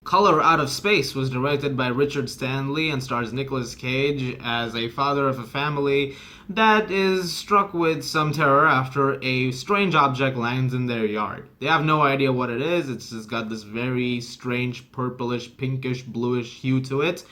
Color Out of Space was directed by Richard Stanley and stars Nicolas Cage as a father of a family that is struck with some terror after a strange object lands in their yard. They have no idea what it is, it's just got this very strange purplish, pinkish, bluish hue to it.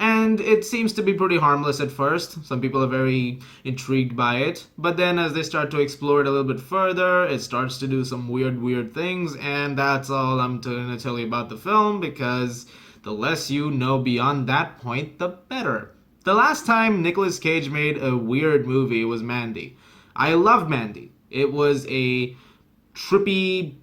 And it seems to be pretty harmless at first. Some people are very intrigued by it. But then as they start to explore it a little bit further, it starts to do some weird things. And that's all I'm going to tell you about the film, because the less you know beyond that point, the better. The last time Nicolas Cage made a weird movie was Mandy. I love Mandy. It was a trippy,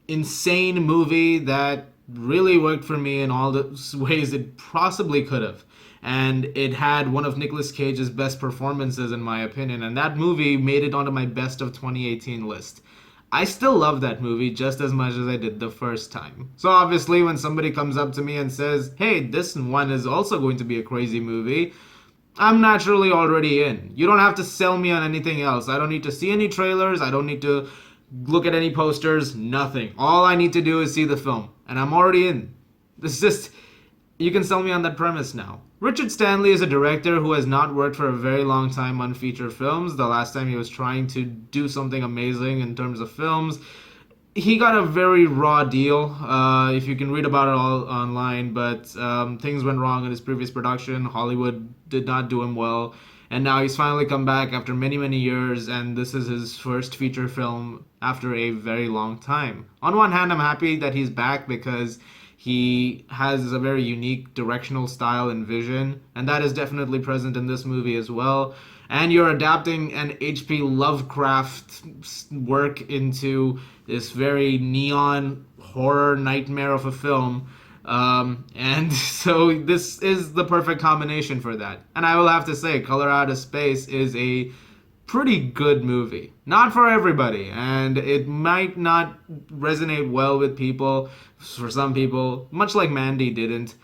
insane movie that really worked for me in all the ways it possibly could have. And it had one of Nicolas Cage's best performances, in my opinion. And that movie made it onto my best of 2018 list. I still love that movie just as much as I did the first time. So obviously, when somebody comes up to me and says, hey, this one is also going to be a crazy movie, I'm naturally already in. You don't have to sell me on anything else. I don't need to see any trailers. I don't need to look at any posters. Nothing. All I need to do is see the film. And I'm already in. This is just, you can sell me on that premise now. Richard Stanley is a director who has not worked for a very long time on feature films. The last time he was trying to do something amazing in terms of films, he got a very raw deal. If you can read about it all online, but things went wrong in his previous production. Hollywood did not do him well, and now he's finally come back after many years, and this is his first feature film after a very long time. On one hand, I'm happy that he's back because he has a very unique directional style and vision, and that is definitely present in this movie as well. And you're adapting an H.P. Lovecraft work into this very neon horror nightmare of a film. And so this is the perfect combination for that. And I will have to say, Color Out of Space is a pretty good movie. Not for everybody, and it might not resonate well with people. For some people, much like Mandy didn't.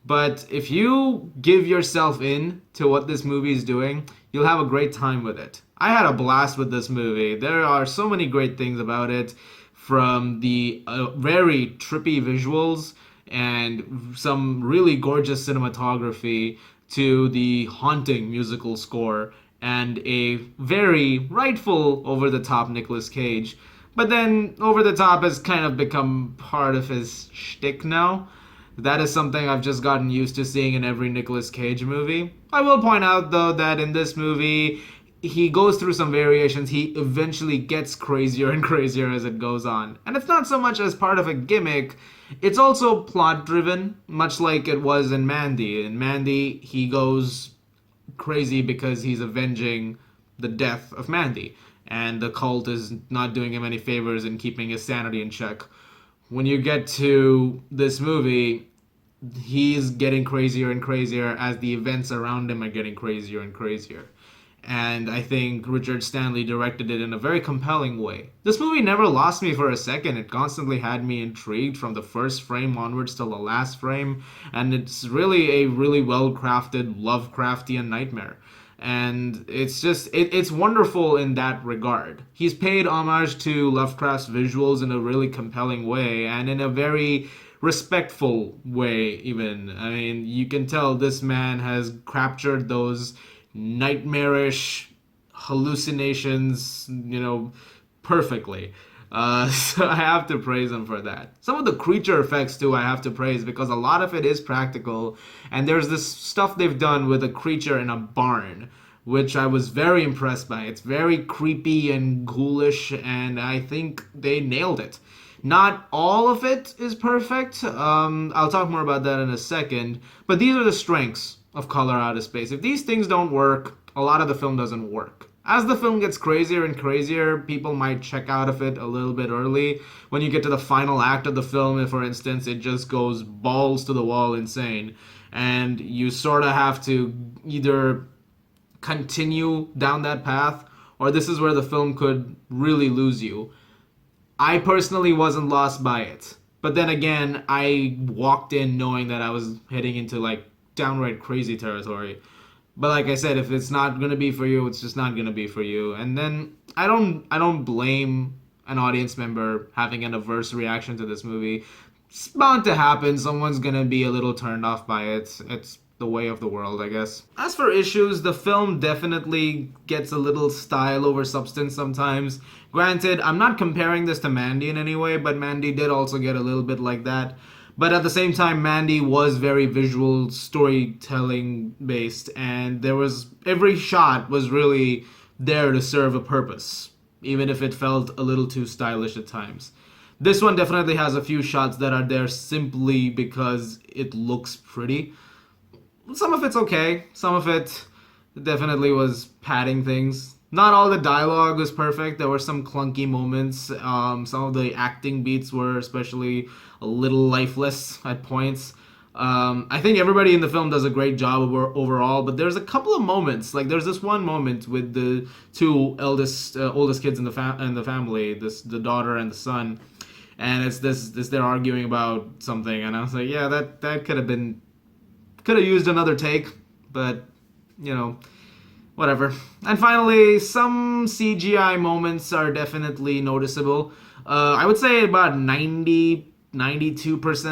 But if you give yourself in to what this movie is doing, you'll have a great time with it. I had a blast with this movie. There are so many great things about it, from the very trippy visuals and some really gorgeous cinematography to the haunting musical score and a very rightful over-the-top Nicolas Cage. But then over-the-top has kind of become part of his shtick now. That is something I've just gotten used to seeing in every Nicolas Cage movie. I will point out, though, that in this movie, he goes through some variations. He eventually gets crazier and crazier as it goes on. And it's not so much as part of a gimmick, it's also plot-driven, much like it was in Mandy. In Mandy, he goes crazy because he's avenging the death of Mandy, and the cult is not doing him any favors in keeping his sanity in check. When you get to this movie, he's getting crazier and crazier as the events around him are getting crazier and crazier. And I think Richard Stanley directed it in a very compelling way. This movie never lost me for a second. It constantly had me intrigued from the first frame onwards till the last frame. And it's really a really well-crafted Lovecraftian nightmare. And it's just, it's wonderful in that regard. He's paid homage to Lovecraft's visuals in a really compelling way, and in a very respectful way, even. I mean, you can tell this man has captured those nightmarish hallucinations, perfectly. So I have to praise him for that. Some of the creature effects, too, I have to praise, because a lot of it is practical. And there's this stuff they've done with a creature in a barn, which I was very impressed by. It's very creepy and ghoulish, and I think they nailed it. Not all of it is perfect. I'll talk more about that in a second. But these are the strengths of Color Out of Space. If these things don't work, a lot of the film doesn't work. As the film gets crazier and crazier, people might check out of it a little bit early. When you get to the final act of the film, for instance, it just goes balls to the wall insane. And you sort of have to either continue down that path, or this is where the film could really lose you. I personally wasn't lost by it. But then again, I walked in knowing that I was heading into downright crazy territory. But like I said, if it's not gonna be for you, it's just not gonna be for you. And then I don't blame an audience member having an adverse reaction to this movie. It's bound to happen. Someone's gonna be a little turned off by it. It's the way of the world, I guess. As for issues, the film definitely gets a little style over substance sometimes. Granted, I'm not comparing this to Mandy in any way, but Mandy did also get a little bit like that. But at the same time, Mandy was very visual storytelling based, and there was every shot was really there to serve a purpose, even if it felt a little too stylish at times. This one definitely has a few shots that are there simply because it looks pretty. Some of it's okay. Some of it definitely was padding things. Not all the dialogue was perfect. There were some clunky moments. Some of the acting beats were especially a little lifeless at points. I think everybody in the film does a great job overall, but there's a couple of moments. Like there's this one moment with the two oldest kids in the family, the daughter and the son, and it's this they're arguing about something, and I was like, yeah, that could have used another take, but you know, whatever. And finally, some CGI moments are definitely noticeable. I would say about 92%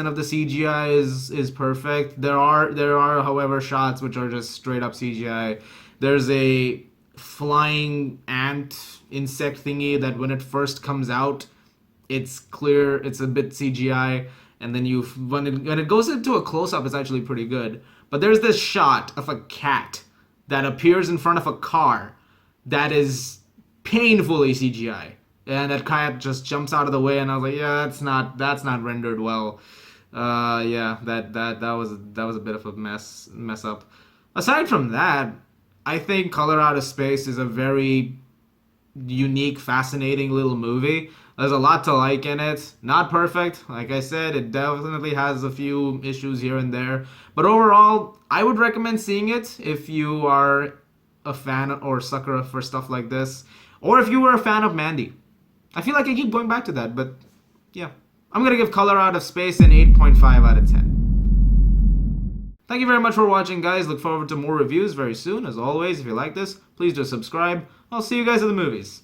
of the CGI is perfect. There are however shots which are just straight up CGI. There's a flying ant insect thingy that when it first comes out, it's clear it's a bit CGI, and then when it goes into a close up, it's actually pretty good. But there's this shot of a cat that appears in front of a car that is painfully CGI, and that cat just jumps out of the way, and I was like, yeah, that's not rendered well. Yeah, that was a bit of a mess up. Aside from that, I think Color Out of Space is a very unique, fascinating little movie. There's a lot to like in it. Not perfect. Like I said, it definitely has a few issues here and there. But overall, I would recommend seeing it if you are a fan or sucker for stuff like this. Or if you were a fan of Mandy. I feel like I keep going back to that, but yeah. I'm going to give Color Out of Space an 8.5 out of 10. Thank you very much for watching, guys. Look forward to more reviews very soon. As always, if you like this, please do subscribe. I'll see you guys at the movies.